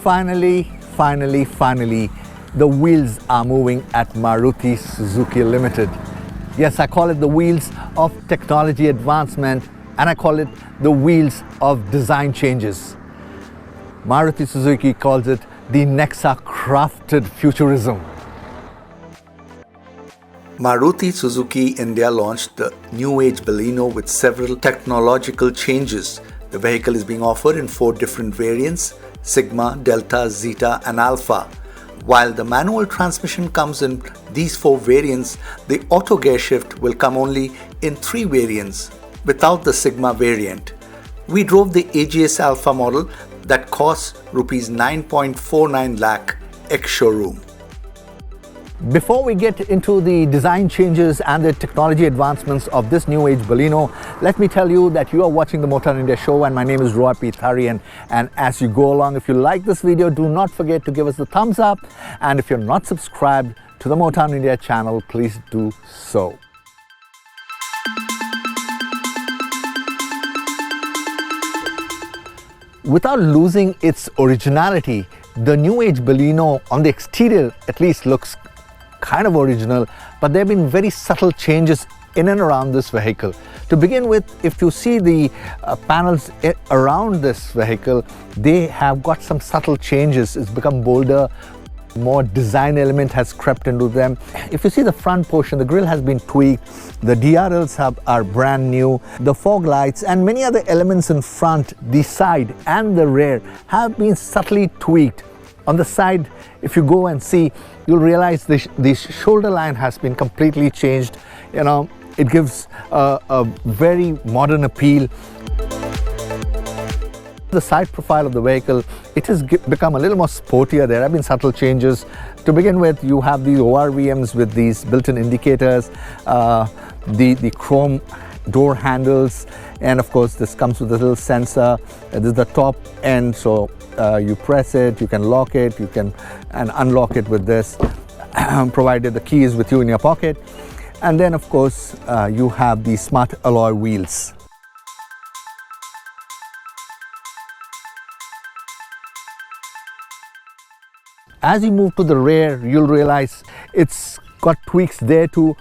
Finally, the wheels are moving at Maruti Suzuki Limited. Yes, I call it the wheels of technology advancement, and I call it the wheels of design changes. Maruti Suzuki calls it the Nexa crafted futurism. Maruti Suzuki India launched the new Age Baleno with several technological changes. The vehicle is being offered in 4 different variants: Sigma, Delta, Zeta and Alpha. While the manual transmission comes in these 4 variants, the auto gear shift will come only in 3 variants without the Sigma variant. We drove the AGS Alpha model that costs Rs 9.49 lakh ex-showroom. Before we get into the design changes and the technology advancements of this new age Baleno, let me tell you that you are watching the Motown India show, and my name is P Tharyan. And as you go along, if you like this video, do not forget to give us the thumbs up. And if you're not subscribed to the Motown India channel, please do so. Without losing its originality, the new age Baleno on the exterior at least looks kind of original, but there have been very subtle changes in and around this vehicle. To begin with, if you see the panels around this vehicle, they have got some subtle changes. It's become bolder, more design element has crept into them. If you see the front portion, the grille has been tweaked, the DRLs are brand new, the fog lights and many other elements in front, the side and the rear have been subtly tweaked. On the side, if you go and see, you'll realize the shoulder line has been completely changed. You know, it gives a very modern appeal. The side profile of the vehicle, it has become a little more sportier. There have been subtle changes. To begin with, you have the ORVMs with these built-in indicators, the chrome door handles, and of course this comes with a little sensor. This is the top end, so you press it, you can lock it, you can unlock it with this, provided the key is with you in your pocket. And then of course you have the smart alloy wheels. As you move to the rear, you'll realize it's got tweaks there too,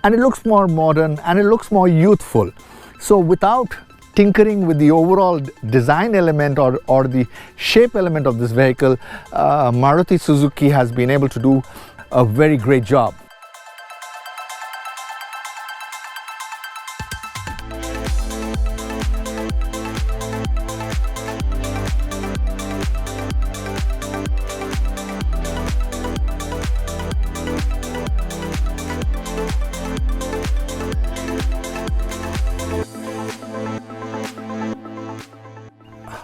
and it looks more modern and it looks more youthful. So without tinkering with the overall design element or the shape element of this vehicle, Maruti Suzuki has been able to do a very great job.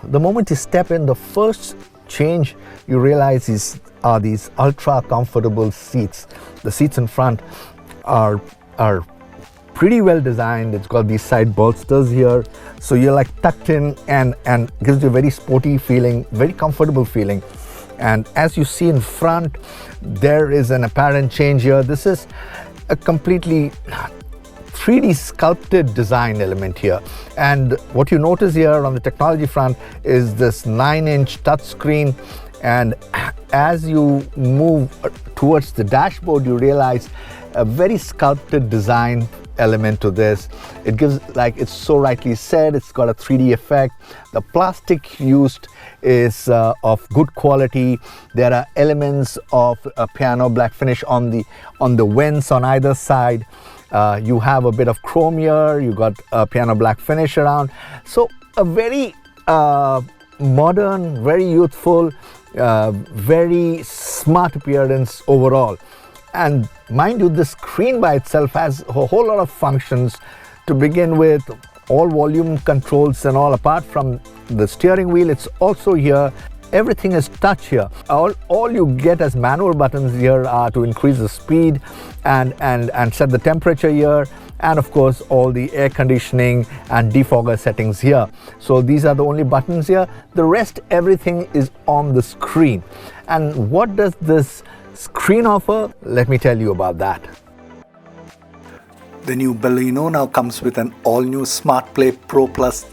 The moment you step in, the first change you realize are these ultra comfortable seats. The seats in front are pretty well designed. It's got these side bolsters here, so you're like tucked in and gives you a very sporty feeling, very comfortable feeling. And as you see in front, there is an apparent change here. This is a completely 3D sculpted design element here, and what you notice here on the technology front is this 9-inch touchscreen, and as you move towards the dashboard, you realize a very sculpted design element to this. It gives, like it's so rightly said, it's got a 3D effect. The plastic used is of good quality. There are elements of a piano black finish on the vents on either side. You have a bit of chrome here, you got a piano black finish around. So a very modern, very youthful, very smart appearance overall. And mind you, the screen by itself has a whole lot of functions. To begin with, all volume controls and all, apart from the steering wheel, it's also here. Everything is touch here. All you get as manual buttons here are to increase the speed and set the temperature here, and of course all the air conditioning and defogger settings here. So these are the only buttons here. The rest, everything is on the screen. And what does this screen offer? Let me tell you about that. The new Baleno now comes with an all-new Smart Play Pro Plus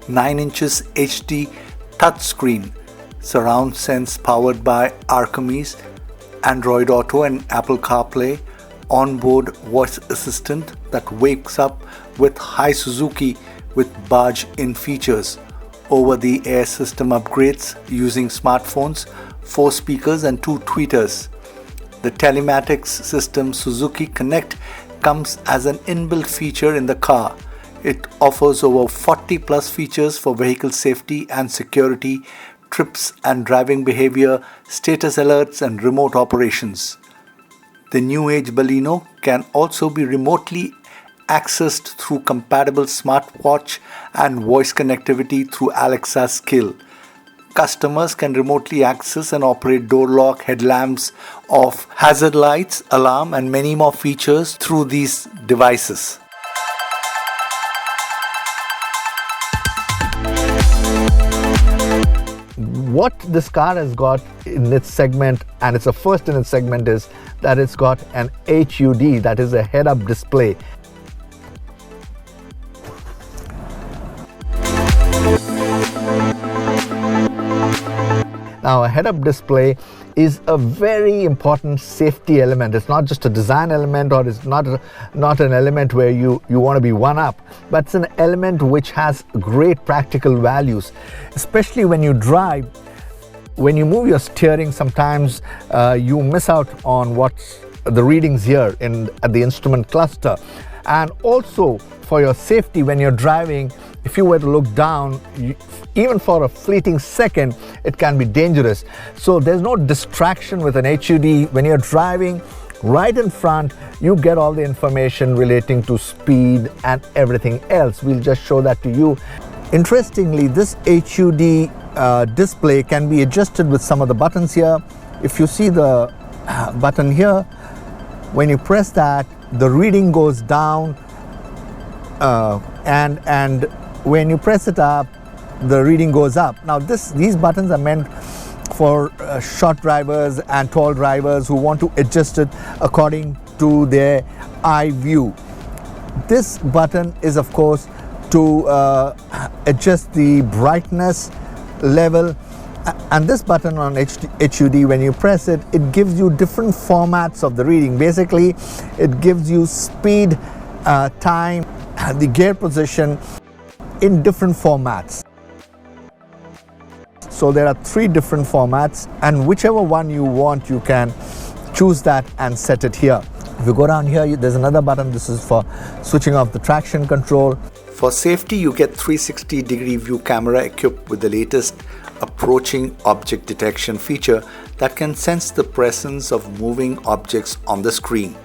9 inches HD touchscreen surround sense powered by Archimedes, Android Auto and Apple CarPlay, onboard voice assistant that wakes up with Hi Suzuki with barge-in features, over-the-air system upgrades using smartphones, 4 speakers and 2 tweeters. The telematics system Suzuki Connect comes as an inbuilt feature in the car. It offers over 40 plus features for vehicle safety and security, trips and driving behavior, status alerts and remote operations. The new Age Baleno can also be remotely accessed through compatible smartwatch and voice connectivity through Alexa skill. Customers can remotely access and operate door lock, headlamps, off, hazard lights, alarm and many more features through these devices. What this car has got in its segment, and it's a first in its segment, is that it's got an HUD, that is a head-up display. Now, a head-up display is a very important safety element. It's not just a design element, or it's not an element where you want to be one-up, but it's an element which has great practical values, especially when you drive. When you move your steering, sometimes you miss out on what's the readings here at the instrument cluster. And also for your safety, when you're driving, if you were to look down, even for a fleeting second, it can be dangerous. So there's no distraction with an HUD. When you're driving right in front, you get all the information relating to speed and everything else. We'll just show that to you. Interestingly, this HUD display can be adjusted with some of the buttons here. If you see the button here, when you press that, the reading goes down, and when you press it up, the reading goes up. Now these buttons are meant for short drivers and tall drivers who want to adjust it according to their eye view. This button is, of course, to adjust the brightness level, and this button on HUD, when you press it, it gives you different formats of the reading. Basically, it gives you speed, time, the gear position in different formats. So there are 3 different formats, and whichever one you want, you can choose that and set it here. If you go down here, there's another button. This is for switching off the traction control. For safety, you get 360-degree view camera equipped with the latest approaching object detection feature that can sense the presence of moving objects on the screen.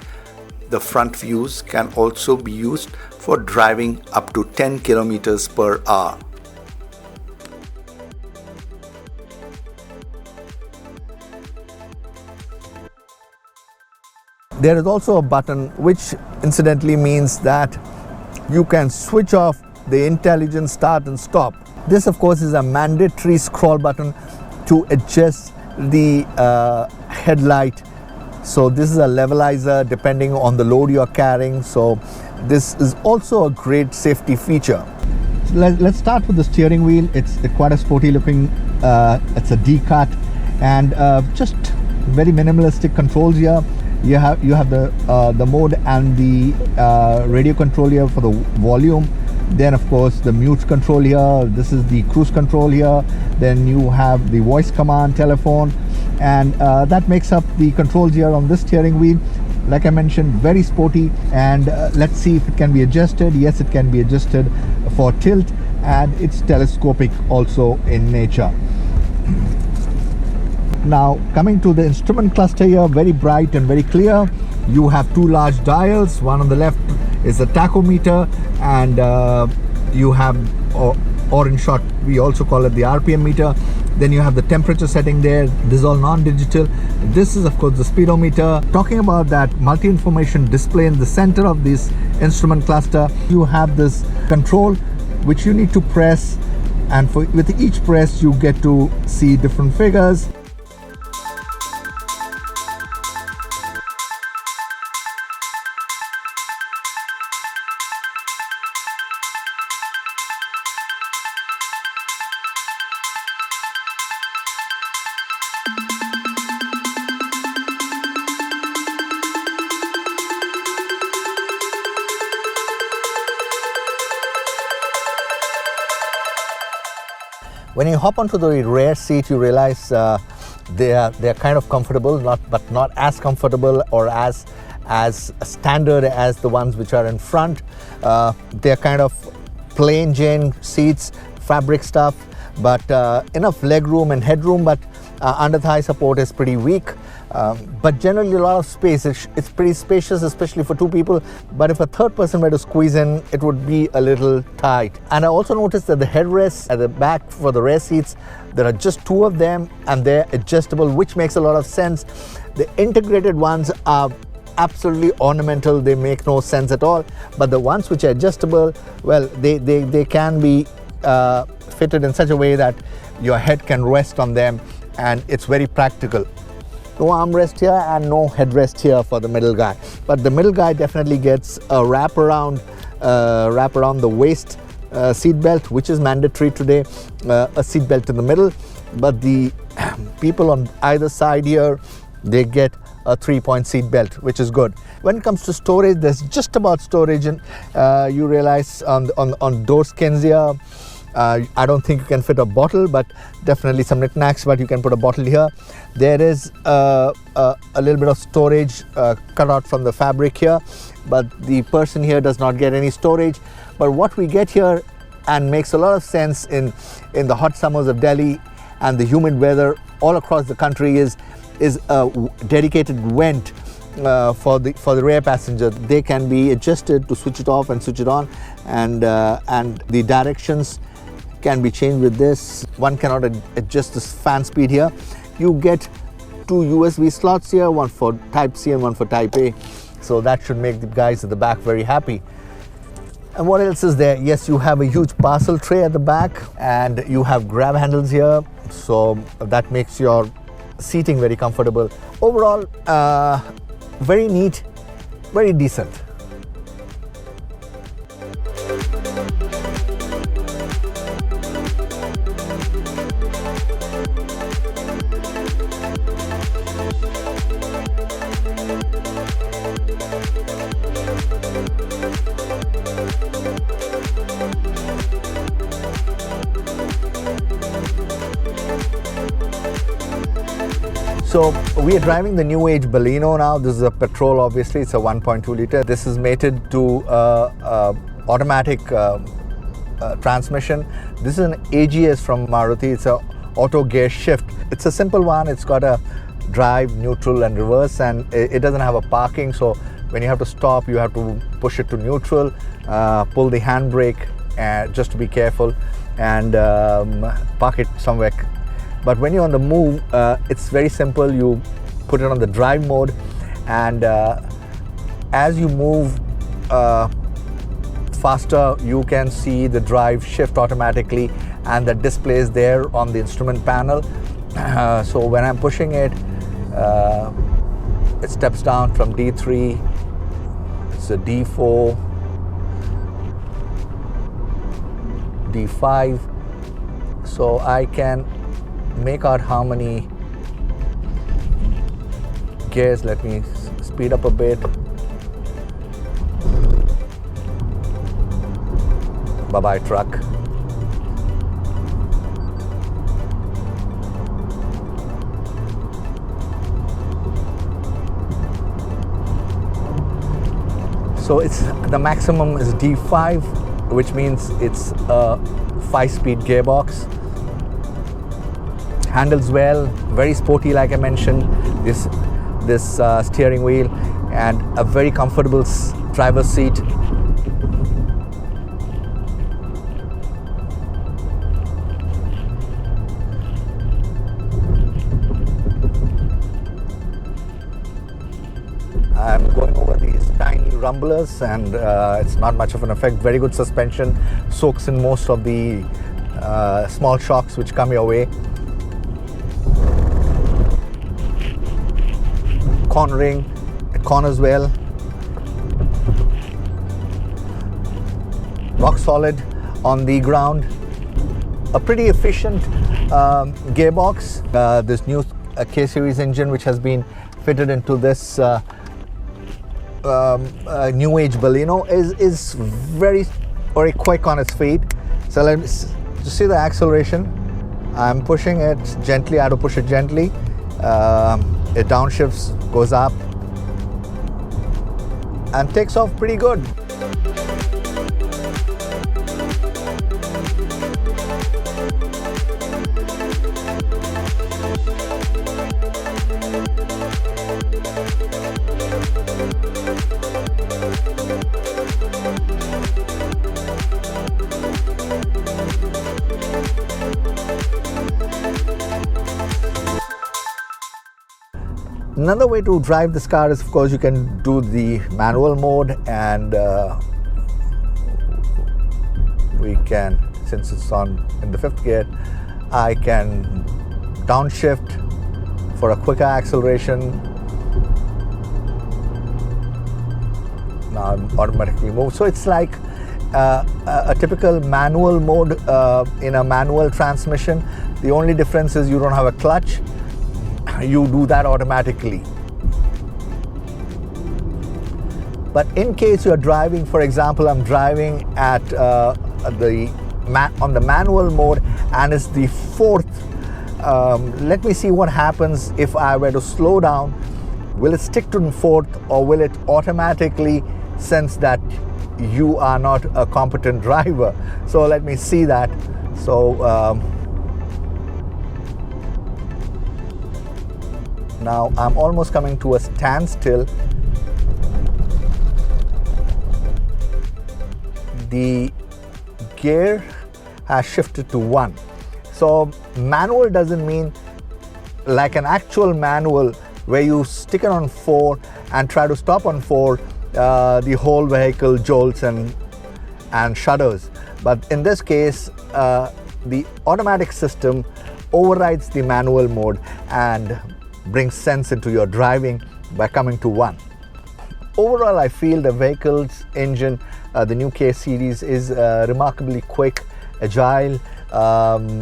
The front views can also be used for driving up to 10 kilometers per hour. There is also a button which incidentally means that you can switch off the intelligent start and stop. This, of course, is a mandatory scroll button to adjust the headlight. So this is a levelizer depending on the load you're carrying. So this is also a great safety feature. So let's start with the steering wheel. It's quite a sporty looking, it's a D-cut, and just very minimalistic controls here. You have the mode and the radio control here for the volume. Then, of course, the mute control here. This is the cruise control here. Then you have the voice command telephone, and that makes up the controls here on this steering wheel. Like I mentioned, very sporty. And let's see if it can be adjusted. Yes, it can be adjusted for tilt, and it's telescopic also in nature. Now, coming to the instrument cluster here, very bright and very clear. You have 2 large dials. One on the left is a tachometer, and you have, or in short, we also call it the RPM meter. Then you have the temperature setting there. This is all non-digital. This is, of course, the speedometer. Talking about that multi-information display in the center of this instrument cluster, you have this control which you need to press, and with each press you get to see different figures. When you hop onto the rear seat, you realize they're kind of comfortable, but not as comfortable or as standard as the ones which are in front. They're kind of plain Jane seats, fabric stuff, but enough leg room and headroom, but under thigh support is pretty weak. But generally a lot of space. It's pretty spacious, especially for two people, but if a third person were to squeeze in, it would be a little tight. And I also noticed that the headrests at the back for the rear seats, there are just two of them and they're adjustable, which makes a lot of sense. The integrated ones are absolutely ornamental, they make no sense at all, but the ones which are adjustable, well, they can be fitted in such a way that your head can rest on them, and it's very practical. No armrest here and no headrest here for the middle guy, but the middle guy definitely gets a wrap around the waist seat belt, which is mandatory today, a seat belt in the middle, but the people on either side here, they get a 3-point seat belt, which is good. When it comes to storage, there's just about storage, and you realize on door skins here, I don't think you can fit a bottle, but definitely some knickknacks, but you can put a bottle here. There is a little bit of storage cut out from the fabric here, but the person here does not get any storage. But what we get here, and makes a lot of sense in the hot summers of Delhi and the humid weather all across the country, is a dedicated vent for the rear passenger. They can be adjusted to switch it off and switch it on, and the directions can be changed with this. One cannot adjust the fan speed here. You get two USB slots here, one for Type C and one for Type A, so that should make the guys at the back very happy. And what else is there? Yes, you have a huge parcel tray at the back, and you have grab handles here, so that makes your seating very comfortable. Overall, very neat, very decent. So we are driving the new Age Baleno now. This is a petrol, obviously. It's a 1.2 liter. This is mated to automatic transmission. This is an AGS from Maruti. It's a auto gear shift. It's a simple one. It's got a drive, neutral and reverse, and it doesn't have a parking. So when you have to stop, you have to push it to neutral, pull the handbrake just to be careful, and park it somewhere. But when you're on the move, it's very simple. You put it on the drive mode, and as you move faster, you can see the drive shift automatically, and that displays there on the instrument panel. So when I'm pushing it, it steps down from D3, it's a D4, D5, so I can make out how many gears. Let me speed up a bit. Bye-bye truck. So it's the maximum is D5, which means it's a 5-speed gearbox. Handles well, very sporty, like I mentioned, this steering wheel, and a very comfortable driver's seat. I'm going over these tiny rumblers, and it's not much of an effect. Very good suspension, soaks in most of the small shocks which come your way. Cornering, it corners well. Rock solid on the ground. A pretty efficient gearbox. This new K-series engine, which has been fitted into this new Age Baleno, is very quick on its feet. So let me just see the acceleration. I'm pushing it gently. I have to push it gently. It downshifts, goes up, and takes off pretty good. Another way to drive this car is, of course, you can do the manual mode, and we can, since it's on in the 5th gear, I can downshift for a quicker acceleration. Now I'm automatically moved. So it's like a typical manual mode in a manual transmission. The only difference is you don't have a clutch. You do that automatically. But in case you're driving, for example, I'm driving at on the manual mode, and it's the 4th. Let me see what happens if I were to slow down. Will it stick to the 4th, or will it automatically sense that you are not a competent driver? So let me see that. So now I'm almost coming to a standstill. The gear has shifted to 1. So manual doesn't mean like an actual manual where you stick it on 4 and try to stop on 4. The whole vehicle jolts and shudders. But in this case, the automatic system overrides the manual mode and brings sense into your driving by coming to 1. Overall, I feel the vehicle's engine, the new K series, is remarkably quick, agile,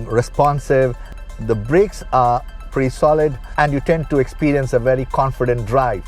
responsive. The brakes are pretty solid, and you tend to experience a very confident drive.